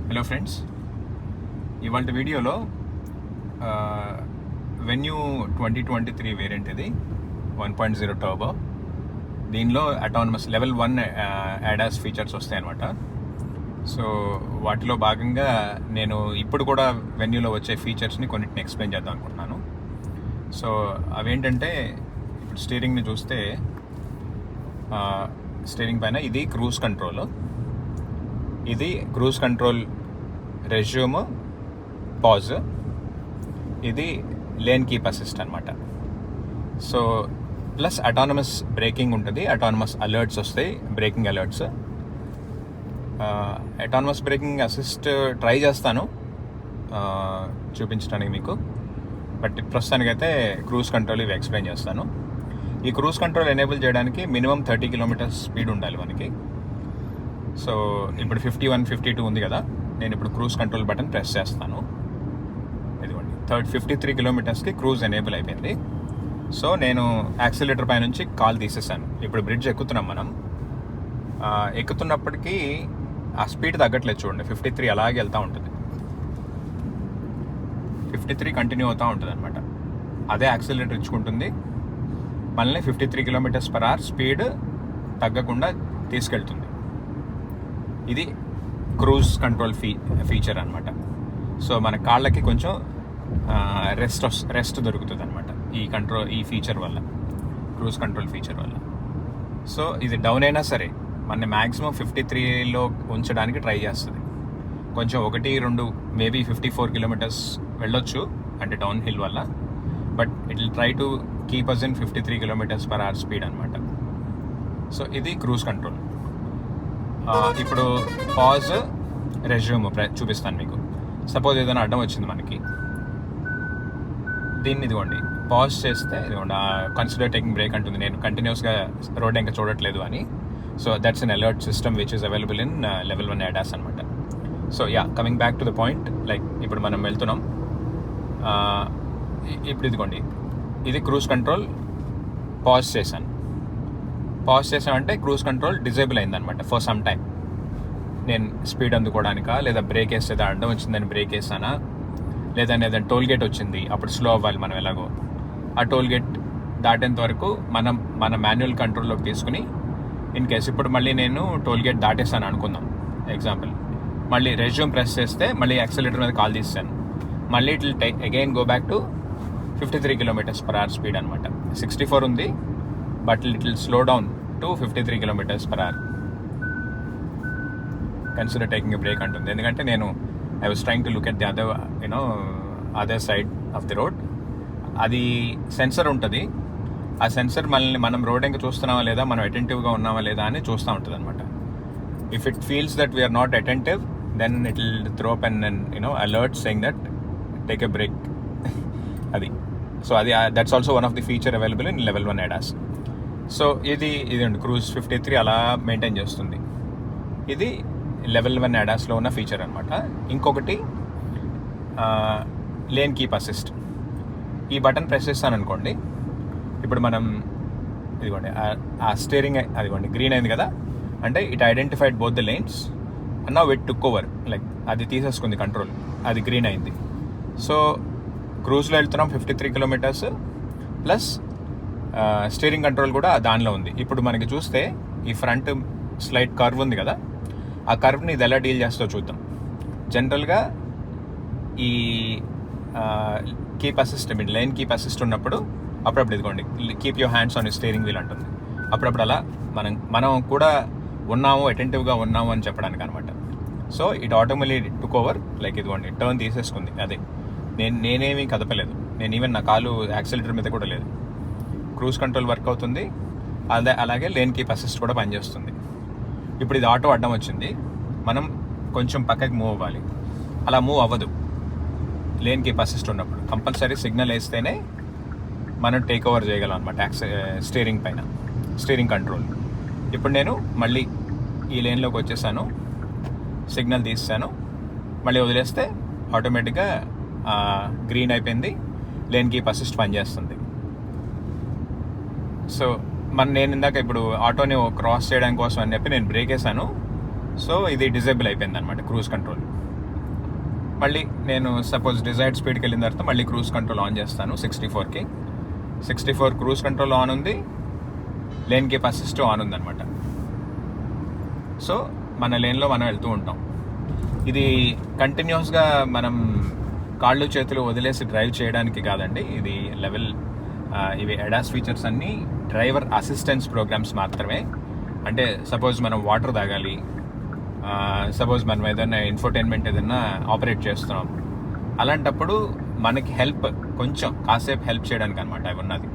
Hello friends, ఇవాళ వీడియోలో venue 2023 variant ఇది 1.0 టర్బో. దీనిలో అటానమస్ లెవెల్ 1 ADAS ఫీచర్స్ వస్తాయి అన్నమాట. సో వాటిలో భాగంగా నేను ఇప్పుడు కూడా వెన్యూలో వచ్చే ఫీచర్స్ని కొన్నిటిని ఎక్స్ప్లెయిన్ చేద్దాం అనుకుంటున్నాను. సో అవేంటంటే, ఇప్పుడు స్టీరింగ్ని చూస్తే స్టీరింగ్ పైన ఇది క్రూజ్ కంట్రోల్, ఇది క్రూజ్ కంట్రోల్ రెజ్యూమ్ పాజ్, ఇది లేన్ కీప్ అసిస్ట్ అనమాట. సో ప్లస్ అటానమస్ బ్రేకింగ్ ఉంటుంది, అటానమస్ అలర్ట్స్ వస్తాయి, breaking alerts. Autonomous breaking assist try చేస్తాను చూపించడానికి మీకు, బట్ ప్రస్తుతానికైతే క్రూజ్ కంట్రోల్ ఇవి ఎక్స్ప్లెయిన్ చేస్తాను. ఈ క్రూజ్ కంట్రోల్ ఎనేబుల్ చేయడానికి మినిమం 30 కిలోమీటర్స్ స్పీడ్ ఉండాలి మనకి. సో ఇప్పుడు 51, 52 ఉంది కదా, నేను ఇప్పుడు క్రూజ్ కంట్రోల్ బటన్ ప్రెస్ చేస్తాను. ఇదిగోండి 53 కిలోమీటర్స్కి క్రూజ్ ఎనేబుల్ అయిపోయింది. సో నేను యాక్సిలేటర్ పై నుంచి కాల్ తీసేసాను. ఇప్పుడు బ్రిడ్జ్ ఎక్కుతున్నాం మనం. ఎక్కుతున్నప్పటికీ ఆ స్పీడ్ తగ్గట్లేదు, చూడండి 53 అలాగే వెళ్తూ ఉంటుంది, 53 కంటిన్యూ అవుతూ ఉంటుంది అనమాట. అదే యాక్సిలేటర్ ఇచ్చుకుంటుంది, మనల్ని 53 కిలోమీటర్స్ పర్ అవర్ స్పీడ్ తగ్గకుండా తీసుకెళ్తుంది. ఇది క్రూజ్ కంట్రోల్ ఫీచర్ అనమాట. సో మన కాళ్ళకి కొంచెం రెస్ట్ దొరుకుతుంది అనమాట ఈ ఫీచర్ వల్ల, క్రూజ్ కంట్రోల్ ఫీచర్ వల్ల. సో ఇది డౌన్ అయినా సరే మన మ్యాక్సిమం 53లో ఉంచడానికి ట్రై చేస్తుంది. కొంచెం 1-2 మేబీ 54 కిలోమీటర్స్ వెళ్ళొచ్చు అంటే డౌన్ హిల్ వల్ల, but it will try to keep us in 53 kilometres per hour speed అనమాట. సో ఇది క్రూజ్ కంట్రోల్. ఇప్పుడు పాజ్ రెజ్యూమ్ చూపిస్తాను మీకు. సపోజ్ ఏదైనా అడ్డం వచ్చింది మనకి, దీన్ని ఇదిగోండి పాజ్ చేస్తే ఇదిగోండి కన్సిడర్ టేకింగ్ బ్రేక్ అంటుంది, నేను కంటిన్యూస్గా రోడ్ ఇంకా చూడట్లేదు అని. So that's an alert system which is available in level 1 ADAS అనమాట. So coming back to the point, like ఇప్పుడు మనం వెళ్తున్నాం. ఇప్పుడు ఇదిగోండి ఇది క్రూజ్ కంట్రోల్ పాజ్ చేసామంటే క్రూజ్ కంట్రోల్ డిజేబుల్ అయిందనమాట ఫర్ సమ్ టైం. నేను స్పీడ్ అందుకోవడానికా, లేదా బ్రేక్ వేస్తే అడ్డం వచ్చిందని బ్రేక్ వేసానా, లేదా ఏదైనా టోల్ గేట్ వచ్చింది అప్పుడు స్లో అవ్వాలి మనం ఎలాగో, ఆ టోల్ గేట్ దాటేంత వరకు మన మాన్యువల్ కంట్రోల్లోకి తీసుకుని, ఇన్ కేస్ ఇప్పుడు మళ్ళీ నేను టోల్ గేట్ దాటేస్తాను అనుకుందాం ఎగ్జాంపుల్, మళ్ళీ రెజ్యూమ్ ప్రెస్ చేస్తే మళ్ళీ యాక్సిలేటర్ మీద కాల్ తీస్తాను, మళ్ళీ it will again go back to 53 kilometres per hour speed అనమాట. 64 ఉంది, but it will slow down to 53 kilometres per hour. Consider taking a break అంటుంది, ఎందుకంటే నేను I was trying to look at the other side of the road. అది sensor ఉంటుంది, ఆ sensor మనం road ఇంకా చూస్తున్నామా లేదా, మనం అటెంటివ్గా ఉన్నామా లేదా అని చూస్తూ ఉంటుంది అనమాట. If it feels that we're not attentive, then it will throw up and alert saying that take a break. అది సో అది that's also one of the feature available in level 1 ADAS. So ఇది cruise 53 అలా maintain చేస్తుంది. ఇది level 1 ADASలో ఉన్న feature అనమాట. ఇంకొకటి lane keep assist. ఈ బటన్ ప్రెస్ చేస్తాను అనుకోండి, ఇప్పుడు మనం ఇదిగోండి ఆ స్టీరింగ్ అదిగోండి గ్రీన్ అయింది కదా, అంటే it identified both the lanes and now it took over, like అది తీసేసుకుంది కంట్రోల్, అది గ్రీన్ అయింది. సో క్రూజ్లో వెళ్తున్నాం 53 కిలోమీటర్స్ ప్లస్ స్టీరింగ్ కంట్రోల్ కూడా దానిలో ఉంది. ఇప్పుడు మనకి చూస్తే ఈ ఫ్రంట్ స్లైట్ కర్వ్ ఉంది కదా, ఆ కర్వ్ని ఇది ఎలా డీల్ చేస్తో చూద్దాం. జనరల్గా ఈ keep assist lane keep assist ఉన్నప్పుడు అప్పుడప్పుడు ఇదిగోండి keep your hands on steering wheel అంటుంది. అప్పుడప్పుడు అలా మనం కూడా ఉన్నాము, అటెంటివ్గా ఉన్నాము అని చెప్పడానికి అనమాట. So it automatically took over, like ఇదిగోండి టర్న్ తీసేసుకుంది. అదే నేనేమీ కదపలేదు, నేను ఈవెన్ నా కాలు యాక్సిలేటర్ మీద కూడా లేదు. క్రూజ్ కంట్రోల్ వర్క్ అవుతుంది, అలాగే లేన్ కీప్ అసిస్ట్ కూడా పనిచేస్తుంది. ఇప్పుడు ఇది ఆటో అడ్డం వచ్చింది, మనం కొంచెం పక్కకి మూవ్ అవ్వాలి, అలా మూవ్ అవ్వదు లేన్ కీప్ అసిస్ట్ ఉన్నప్పుడు. కంపల్సరీ సిగ్నల్ వేస్తేనే మనం టేక్ ఓవర్ చేయగలం అనమాట స్టీరింగ్ పైన, స్టీరింగ్ కంట్రోల్. ఇప్పుడు నేను మళ్ళీ ఈ లేన్లోకి వచ్చేసాను, సిగ్నల్ తీసాను, మళ్ళీ వదిలేస్తే ఆటోమేటిక్గా గ్రీన్ అయిపోయింది, లేన్ కీప్ అసిస్ట్ పనిచేస్తుంది. సో నేను ఇందాక ఇప్పుడు ఆటోని క్రాస్ చేయడానికి కోసం అని చెప్పి నేను బ్రేక్ వేసాను, సో ఇది డిజేబుల్ అయిపోయింది అనమాట క్రూజ్ కంట్రోల్. మళ్ళీ నేను సపోజ్ డిజైర్డ్ స్పీడ్కి వెళ్ళిన తర్వాత మళ్ళీ క్రూజ్ కంట్రోల్ ఆన్ చేస్తాను 64కి. 64 క్రూజ్ కంట్రోల్ ఆన్ ఉంది, లేన్ కీప్ అసిస్ట్ ఆన్ ఉందన్నమాట. సో మన లేన్లో మనం వెళ్తూ ఉంటాం. ఇది కంటిన్యూస్గా మనం కాళ్ళు చేతులు వదిలేసి డ్రైవ్ చేయడానికి కాదండి. ఇది ఇవి ADAS ఫీచర్స్ అన్నీ డ్రైవర్ అసిస్టెన్స్ ప్రోగ్రామ్స్ మాత్రమే. అంటే సపోజ్ మనం వాటర్ తాగాలి, సపోజ్ మనం ఏదైనా ఇన్ఫోటైన్మెంట్ ఏదైనా ఆపరేట్ చేస్తున్నాం, అలాంటప్పుడు మనకి కొంచెం కాసేపు హెల్ప్ చేయడానికి అనమాట అవి ఉన్నది.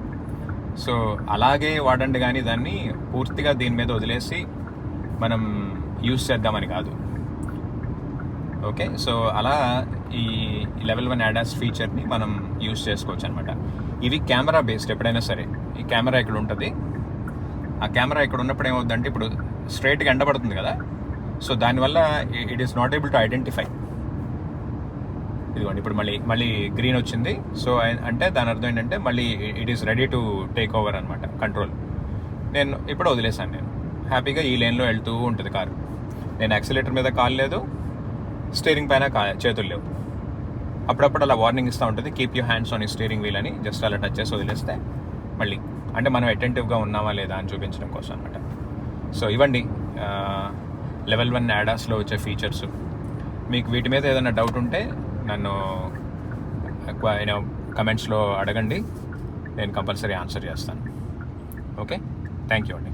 సో అలాగే వాడండి, కానీ దాన్ని పూర్తిగా దీని మీద వదిలేసి మనం యూస్ చేద్దామని కాదు. ఓకే, సో అలా ఈ లెవెల్ 1 ADAS ఫీచర్ని మనం యూస్ చేసుకోవచ్చు అనమాట. ఇవి కెమెరా బేస్డ్. ఎప్పుడైనా సరే ఈ కెమెరా ఇక్కడ ఉంటుంది. ఆ కెమెరా ఇక్కడ ఉన్నప్పుడు ఏమవుతుందంటే, ఇప్పుడు స్ట్రైట్గా ఎండబడుతుంది కదా, సో దానివల్ల it is not able to identify. ఇదిగోండి ఇప్పుడు మళ్ళీ గ్రీన్ వచ్చింది. సో అంటే దాని అర్థం ఏంటంటే మళ్ళీ it is ready to take over అనమాట కంట్రోల్. నేను ఇప్పుడు వదిలేసాను. నేను హ్యాపీగా ఈ లేన్లో వెళ్తూ ఉంటుంది కారు. నేను యాక్సిలేటర్ మీద కాలు లేదు, స్టీరింగ్ పైన చేతులు లేవు. అప్పుడప్పుడు అలా వార్నింగ్ ఇస్తూ ఉంటుంది, కీప్ యూ హ్యాండ్స్ ఆన్ ఈ స్టీరింగ్ వీల్ అని. జస్ట్ అలా టచ్ చేసి వదిలేస్తే మళ్ళీ అంటే మనం అటెంటివ్గా ఉన్నామా లేదా అని చూపించడం కోసం అనమాట. సో ఇవ్వండి లెవెల్ 1 ADASలో వచ్చే ఫీచర్స్. మీకు వీటి మీద ఏదైనా డౌట్ ఉంటే నన్ను కమెంట్స్లో అడగండి, నేను కంపల్సరీ ఆన్సర్ చేస్తాను. ఓకే, థ్యాంక్ యూ అండి.